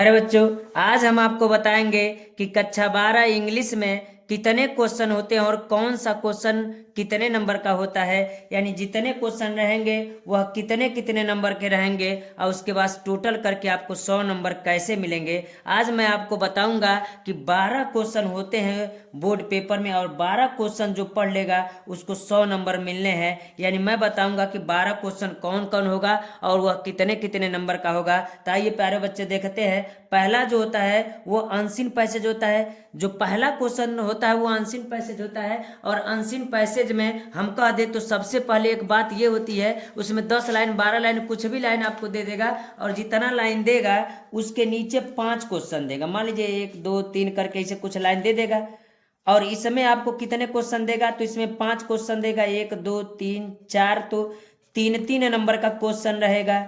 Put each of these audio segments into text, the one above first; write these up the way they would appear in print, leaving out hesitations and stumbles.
अरे बच्चों, आज हम आपको बताएंगे कि कक्षा 12 इंग्लिश में कितने क्वेश्चन होते हैं और कौन सा क्वेश्चन कितने नंबर का होता है। यानी जितने क्वेश्चन रहेंगे वह कितने कितने नंबर के रहेंगे और उसके बाद टोटल करके आपको 100 नंबर कैसे मिलेंगे। आज मैं आपको बताऊंगा कि 12 क्वेश्चन होते हैं बोर्ड पेपर में और 12 क्वेश्चन जो पढ़ लेगा उसको 100 नंबर मिलने हैं। यानी मैं बताऊंगा कि 12 क्वेश्चन कौन कौन होगा और वह कितने कितने नंबर का होगा। तो आइए प्यारे बच्चे देखते हैं। पहला जो होता है वो अनसीन पैसेज होता है। जो पहला क्वेश्चन होता है वो अनसीन पैसेज होता है और अनसीन पैसेज में हम कह दे तो सबसे पहले एक बात ये होती है, उसमें 10 लाइन 12 लाइन कुछ भी लाइन आपको दे देगा और जितना लाइन देगा उसके नीचे 5 क्वेश्चन देगा। मान लीजिए 1 2 3 करके इसे कुछ लाइन दे देगा और इसमें आपको कितने क्वेश्चन देगा, तो इसमें 5 क्वेश्चन देगा, 1 2 3 4, तो तीन तीन नंबर का क्वेश्चन रहेगा।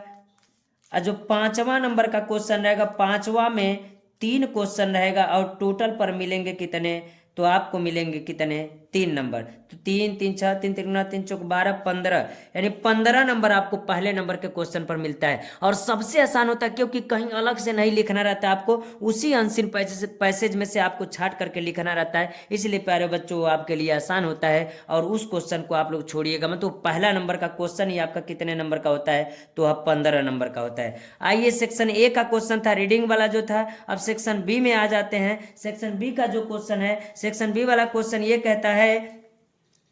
और जो 5वां नंबर का क्वेश्चन रहेगा, 5वां में 3 क्वेश्चन रहेगा और टोटल पर मिलेंगे कितने, तो आपको मिलेंगे कितने 3 नंबर। तो 3 3 6 3 3 3 चौक 12 15, यानी 15 नंबर आपको पहले नंबर के क्वेश्चन पर मिलता है। और सबसे आसान होता है क्योंकि कहीं अलग से नहीं लिखना रहता है, आपको उसी अनसीन पैसेज में से आपको छाट करके लिखना रहता है। इसलिए प्यारे बच्चों आपके लिए आसान होता है और उस क्वेश्चन को आप लोग छोड़िएगा। मतलब पहला नंबर का क्वेश्चन ही आपका कितने नंबर का होता है, तो वह 15 नंबर का होता है। आइए सेक्शन ए का क्वेश्चन था रीडिंग वाला जो था। अब सेक्शन बी में आ जाते हैं। सेक्शन बी का जो क्वेश्चन है, सेक्शन बी वाला क्वेश्चन ये कहता है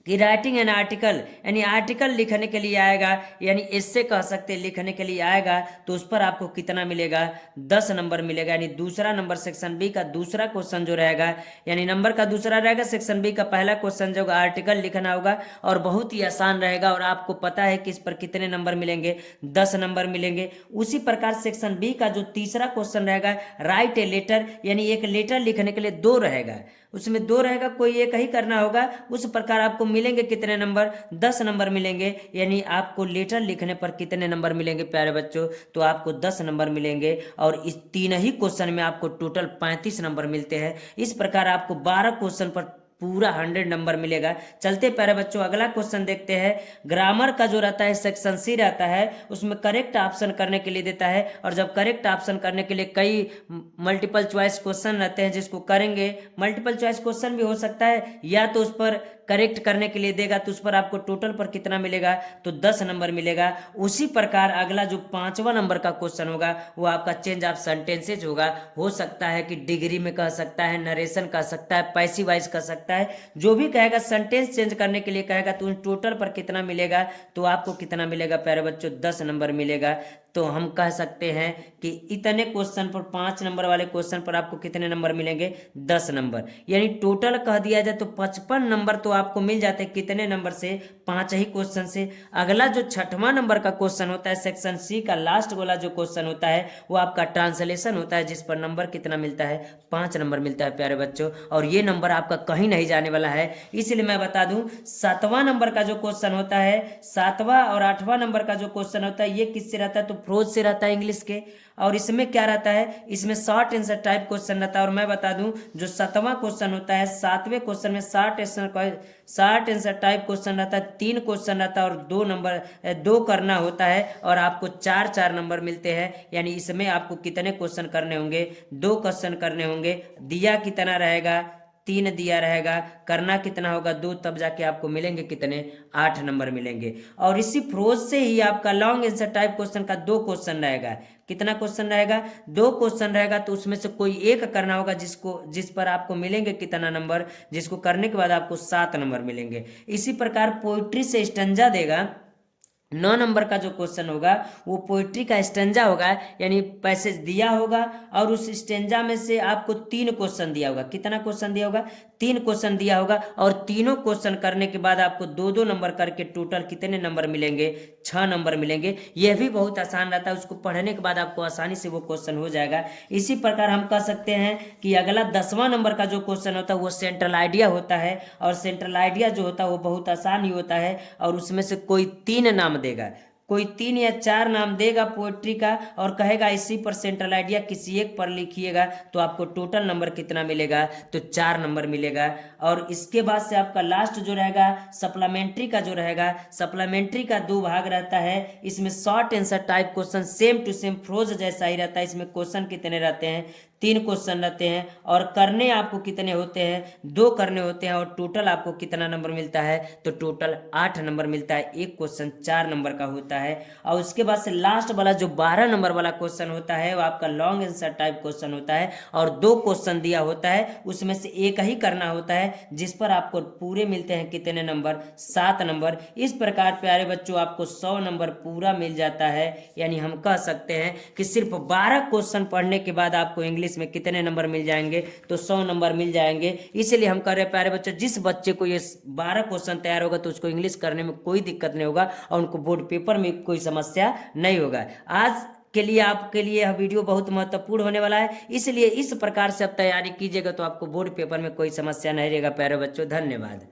कि राइटिंग एन आर्टिकल, यानी आर्टिकल लिखने के लिए आएगा, यानी इससे कह सकते लिखने के लिए आएगा, तो उस पर आपको कितना मिलेगा, 10 नंबर मिलेगा। यानी दूसरा नंबर सेक्शन बी का दूसरा क्वेश्चन जो रहेगा, यानी नंबर का दूसरा रहेगा। सेक्शन बी का पहला क्वेश्चन जो आर्टिकल लिखना होगा और बहुत ही आसान रहेगा और आपको पता है कि इस पर कितने नंबर मिलेंगे, 10 नंबर मिलेंगे। उसी प्रकार सेक्शन बी का जो तीसरा क्वेश्चन रहेगा, राइट ए लेटर, यानी एक लेटर लिखने के लिए 2 रहेगा, उसमें 2 रहेगा, कोई एक ही करना होगा। उस प्रकार आपको मिलेंगे कितने नंबर, 10 नंबर मिलेंगे। यानी आपको लेटर लिखने पर कितने नंबर मिलेंगे प्यारे बच्चों, तो आपको 10 नंबर मिलेंगे और इस 3 ही क्वेश्चन में आपको टोटल 35 नंबर मिलते हैं। इस प्रकार आपको 12 क्वेश्चन पर पूरा 100 नंबर मिलेगा। चलते प्यारे बच्चों अगला क्वेश्चन देखते हैं। ग्रामर का जो रहता है सेक्शन सी रहता है, उसमें करेक्ट ऑप्शन करने के लिए देता है और जब करेक्ट ऑप्शन करने के लिए कई मल्टीपल चॉइस क्वेश्चन रहते हैं जिसको करेंगे। मल्टीपल चॉइस क्वेश्चन भी हो सकता है या तो उस पर करेक्ट करने के लिए देगा, तो उस पर आपको टोटल पर कितना मिलेगा, तो 10 नंबर मिलेगा। उसी प्रकार अगला जो 5वां नंबर का क्वेश्चन होगा वो आपका चेंज ऑफ सेंटेंसेज होगा। हो सकता है कि डिग्री में कह सकता है, नरेशन कह सकता है, पैसिव वॉइस कह सकता है, जो भी कहेगा सेंटेंस चेंज करने के लिए कहेगा, तो टोटल पर कितना मिलेगा, तो आपको कितना मिलेगा प्यारे बच्चों, 10 नंबर मिलेगा। तो हम कह सकते हैं कि इतने क्वेश्चन पर 5 नंबर वाले क्वेश्चन पर आपको कितने नंबर मिलेंगे, 10 नंबर। यानी टोटल कह दिया जाए तो 55 नंबर तो आपको मिल जाते हैं कितने नंबर से, 5 ही क्वेश्चन से। अगला जो 6वां नंबर का क्वेश्चन होता है सेक्शन सी का लास्ट वाला जो क्वेश्चन होता है वो आपका ट्रांसलेशन होता है, जिस पर नंबर कितना मिलता है, 5 नंबर मिलता है प्यारे बच्चों। और ये नंबर आपका कहीं नहीं जाने वाला है। इसलिए मैं बता दूं 7वां नंबर का जो क्वेश्चन होता है, 7वां और 8वां नंबर का जो क्वेश्चन होता है ये किससे रहता है, तो प्रोज से रहता है इंग्लिश के। और इसमें क्या रहता है, इसमें शॉर्ट आंसर टाइप क्वेश्चन रहता है। और मैं बता दूं जो 7वां क्वेश्चन होता है, 7वें क्वेश्चन में शॉर्ट आंसर टाइप क्वेश्चन रहता है, 3 क्वेश्चन रहता है और 2 करना होता है और आपको 4 नंबर मिलते हैं। यानी इसमें आपको कितने क्वेश्चन करने होंगे, 2 क्वेश्चन करने होंगे। दिया कितना रहेगा, 3 दिया रहेगा, करना कितना होगा 2, तब जाके आपको मिलेंगे कितने, 8 नंबर मिलेंगे। और इसी प्रोज से ही आपका लॉन्ग आंसर टाइप क्वेश्चन का 2 क्वेश्चन रहेगा। कितना क्वेश्चन रहेगा, 2 क्वेश्चन रहेगा, तो उसमें से कोई एक करना होगा जिस पर आपको मिलेंगे कितना नंबर, जिसको करने के बाद आपको 7 नंबर मिलेंगे। इसी प्रकार पोइट्री से स्टंजा देगा, 9 नंबर का जो क्वेश्चन होगा वो पोइट्री का स्टेंजा होगा, यानी पैसेज दिया होगा और उस स्टेंजा में से आपको 3 क्वेश्चन दिया होगा। कितना क्वेश्चन दिया होगा, 3 क्वेश्चन दिया होगा और तीनों क्वेश्चन करने के बाद आपको 2 नंबर करके टोटल कितने नंबर मिलेंगे, 6 नंबर मिलेंगे। यह भी बहुत आसान रहता है, उसको पढ़ने के बाद आपको आसानी से वो क्वेश्चन हो जाएगा। इसी प्रकार हम कह सकते हैं कि अगला 10वां नंबर का जो क्वेश्चन होता है वो सेंट्रल आइडिया होता है और सेंट्रल आइडिया जो होता है वो बहुत आसान ही होता है और उसमें से कोई 3 नाम देगा, कोई 3 या 4 नाम देगा पोएट्री का और कहेगा इसी पर सेंट्रल आइडिया किसी एक पर लिखिएगा, तो आपको टोटल नंबर कितना मिलेगा, तो 4 नंबर मिलेगा। और इसके बाद से आपका लास्ट जो रहेगा सप्लीमेंट्री का जो रहेगा, सप्लीमेंट्री का 2 भाग रहता है। इसमें short answer type question same to same फ्रोज जैसा ही रहता है। इसमें क्वेश्चन कितने रहते हैं, 3 क्वेश्चन रहते हैं और करने आपको कितने होते हैं, 2 करने होते हैं। और टोटल आपको कितना नंबर मिलता है, तो टोटल 8 नंबर मिलता है। एक क्वेश्चन 4 नंबर का होता है। और उसके बाद से लास्ट वाला जो 12 नंबर वाला क्वेश्चन होता है वो आपका लॉन्ग आंसर टाइप क्वेश्चन होता है और 2 क्वेश्चन दिया होता है, उसमें से एक ही करना होता है, जिस पर आपको पूरे मिलते हैं कितने नंबर, 7 नंबर। इस प्रकार प्यारे बच्चों आपको 100 नंबर पूरा मिल जाता है। यानी हम कह सकते हैं कि सिर्फ 12 क्वेश्चन पढ़ने के बाद आपको इंग्लिश में कितने नंबर मिल जाएंगे, तो 100 नंबर मिल जाएंगे। इसलिए हम कह रहे हैं प्यारे बच्चों, जिस बच्चे को ये 12 क्वेश्चन तैयार होगा तो उसको इंग्लिश करने में कोई दिक्कत नहीं होगा और उनको बोर्ड पेपर में कोई समस्या नहीं होगा। आज के लिए आपके लिए यह वीडियो बहुत महत्वपूर्ण होने वाला है, इसलिए इस प्रकार से आप तैयारी कीजिएगा तो आपको बोर्ड पेपर में कोई समस्या नहीं रहेगा प्यारे बच्चों। धन्यवाद।